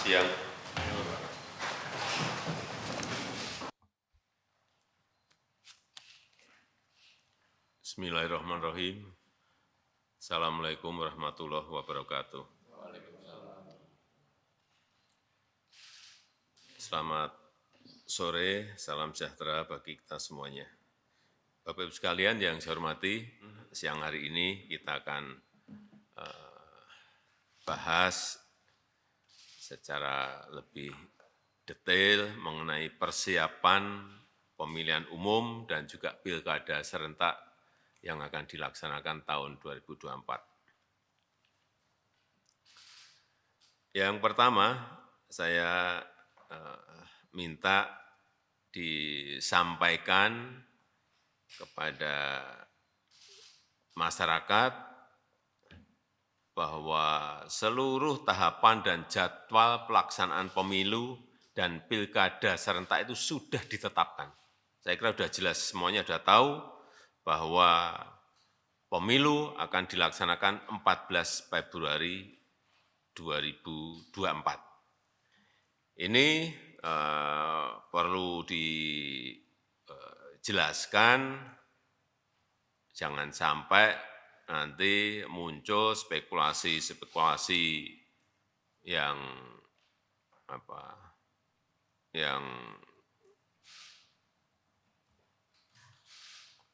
siang. Bismillahirrahmanirrahim. Assalamualaikum warahmatullahi wabarakatuh. Selamat sore, salam sejahtera bagi kita semuanya. Bapak Ibu sekalian yang saya hormati, siang hari ini kita akan bahas secara lebih detail mengenai persiapan pemilihan umum dan juga pilkada serentak yang akan dilaksanakan tahun 2024. Yang pertama, saya minta disampaikan kepada masyarakat bahwa seluruh tahapan dan jadwal pelaksanaan pemilu dan pilkada serentak itu sudah ditetapkan. Saya kira sudah jelas, semuanya sudah tahu bahwa pemilu akan dilaksanakan 14 Februari 2024. Ini perlu dijelaskan, jangan sampai nanti muncul spekulasi-spekulasi yang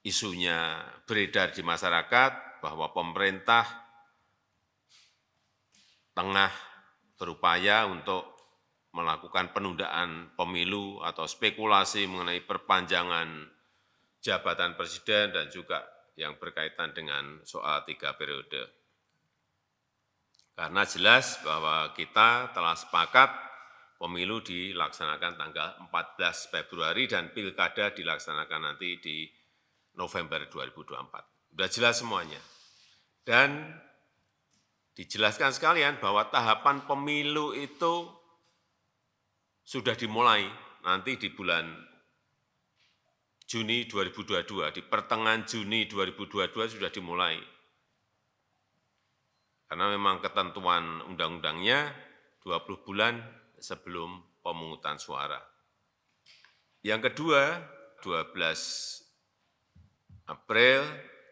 isunya beredar di masyarakat bahwa pemerintah tengah berupaya untuk melakukan penundaan pemilu atau spekulasi mengenai perpanjangan jabatan presiden dan juga yang berkaitan dengan soal 3 periode. Karena jelas bahwa kita telah sepakat pemilu dilaksanakan tanggal 14 Februari dan pilkada dilaksanakan nanti di November 2024. Sudah jelas semuanya. Dan dijelaskan sekalian bahwa tahapan pemilu itu sudah dimulai nanti di bulan Juni 2022, di pertengahan Juni 2022 sudah dimulai. Karena memang ketentuan undang-undangnya 20 bulan sebelum pemungutan suara. Yang kedua, 12 April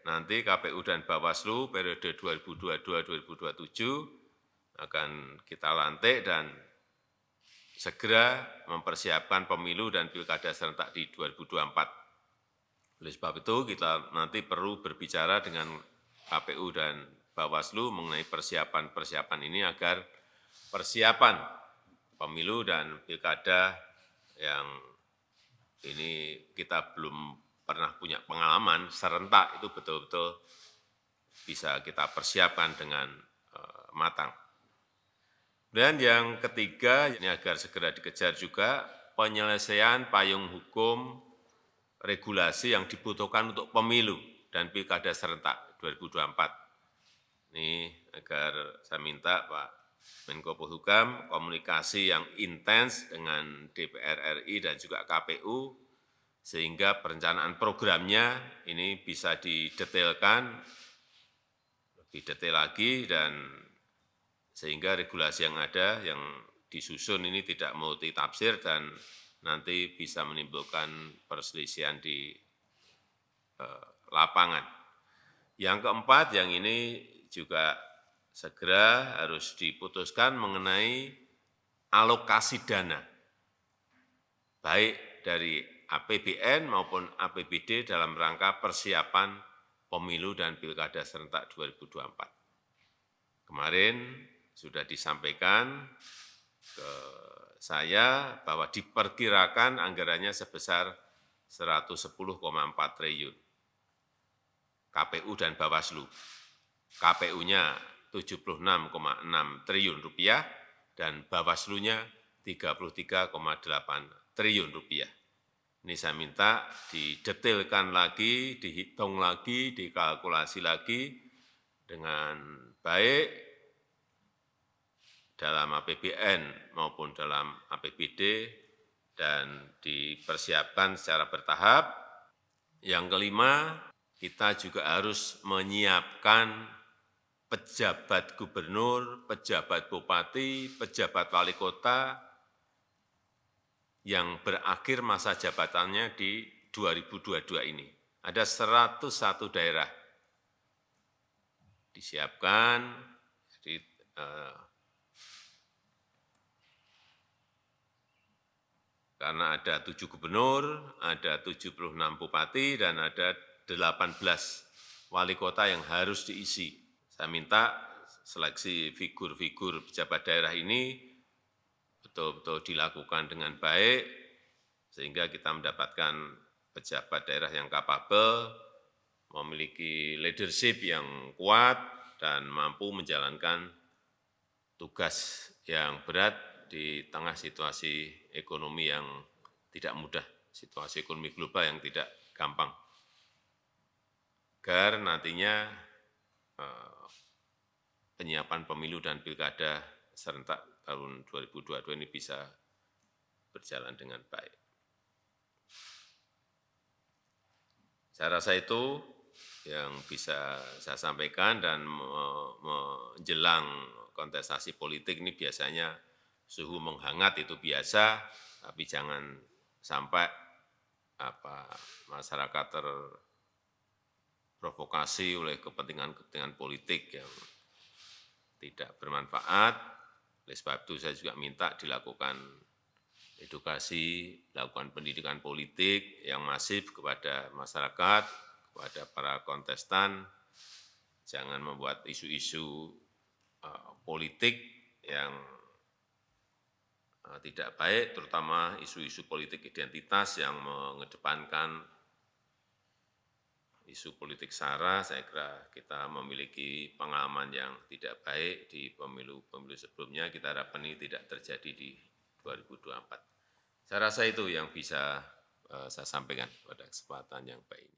nanti KPU dan Bawaslu periode 2022-2027 akan kita lantik dan segera mempersiapkan pemilu dan pilkada serentak di 2024. Oleh sebab itu, kita nanti perlu berbicara dengan KPU dan Bawaslu mengenai persiapan-persiapan ini agar persiapan pemilu dan pilkada yang ini kita belum pernah punya pengalaman serentak itu betul-betul bisa kita persiapkan dengan matang. Dan yang ketiga, ini agar segera dikejar juga penyelesaian payung hukum regulasi yang dibutuhkan untuk pemilu dan pilkada serentak 2024. Ini agar saya minta Pak Menko Polhukam komunikasi yang intens dengan DPR RI dan juga KPU sehingga perencanaan programnya ini bisa didetailkan lebih detail lagi dan sehingga regulasi yang ada yang disusun ini tidak multitafsir dan nanti bisa menimbulkan perselisihan di lapangan. Yang keempat, yang ini juga segera harus diputuskan mengenai alokasi dana, baik dari APBN maupun APBD dalam rangka persiapan pemilu dan pilkada serentak 2024. Kemarin sudah disampaikan ke saya bahwa diperkirakan anggarannya sebesar 110,4 triliun. KPU dan Bawaslu. KPU-nya 76,6 triliun rupiah dan Bawaslu-nya 33,8 triliun rupiah. Ini saya minta didetailkan lagi, dihitung lagi, dikalkulasi lagi dengan baik dalam APBN maupun dalam APBD dan dipersiapkan secara bertahap. Yang kelima, kita juga harus menyiapkan pejabat gubernur, pejabat bupati, pejabat wali kota yang berakhir masa jabatannya di 2022 ini. Ada 101 daerah disiapkan, jadi, karena ada 7 gubernur, ada 76 bupati, dan ada 18 wali kota yang harus diisi. Saya minta seleksi figur-figur pejabat daerah ini betul-betul dilakukan dengan baik, sehingga kita mendapatkan pejabat daerah yang kapabel, memiliki leadership yang kuat, dan mampu menjalankan tugas yang berat di tengah situasi ekonomi yang tidak mudah, situasi ekonomi global yang tidak gampang. Agar nantinya penyiapan pemilu dan pilkada serentak tahun 2022 ini bisa berjalan dengan baik. Saya rasa itu yang bisa saya sampaikan, dan menjelang kontestasi politik ini biasanya suhu menghangat, itu biasa, tapi jangan sampai masyarakat terprovokasi oleh kepentingan-kepentingan politik yang tidak bermanfaat. Oleh sebab itu saya juga minta dilakukan edukasi, lakukan pendidikan politik yang masif kepada masyarakat, kepada para kontestan. Jangan membuat isu-isu politik yang tidak baik, terutama isu-isu politik identitas yang mengedepankan isu politik SARA. Saya kira kita memiliki pengalaman yang tidak baik di pemilu-pemilu sebelumnya. Kita harapkan ini tidak terjadi di 2024. Saya rasa itu yang bisa saya sampaikan pada kesempatan yang baik ini.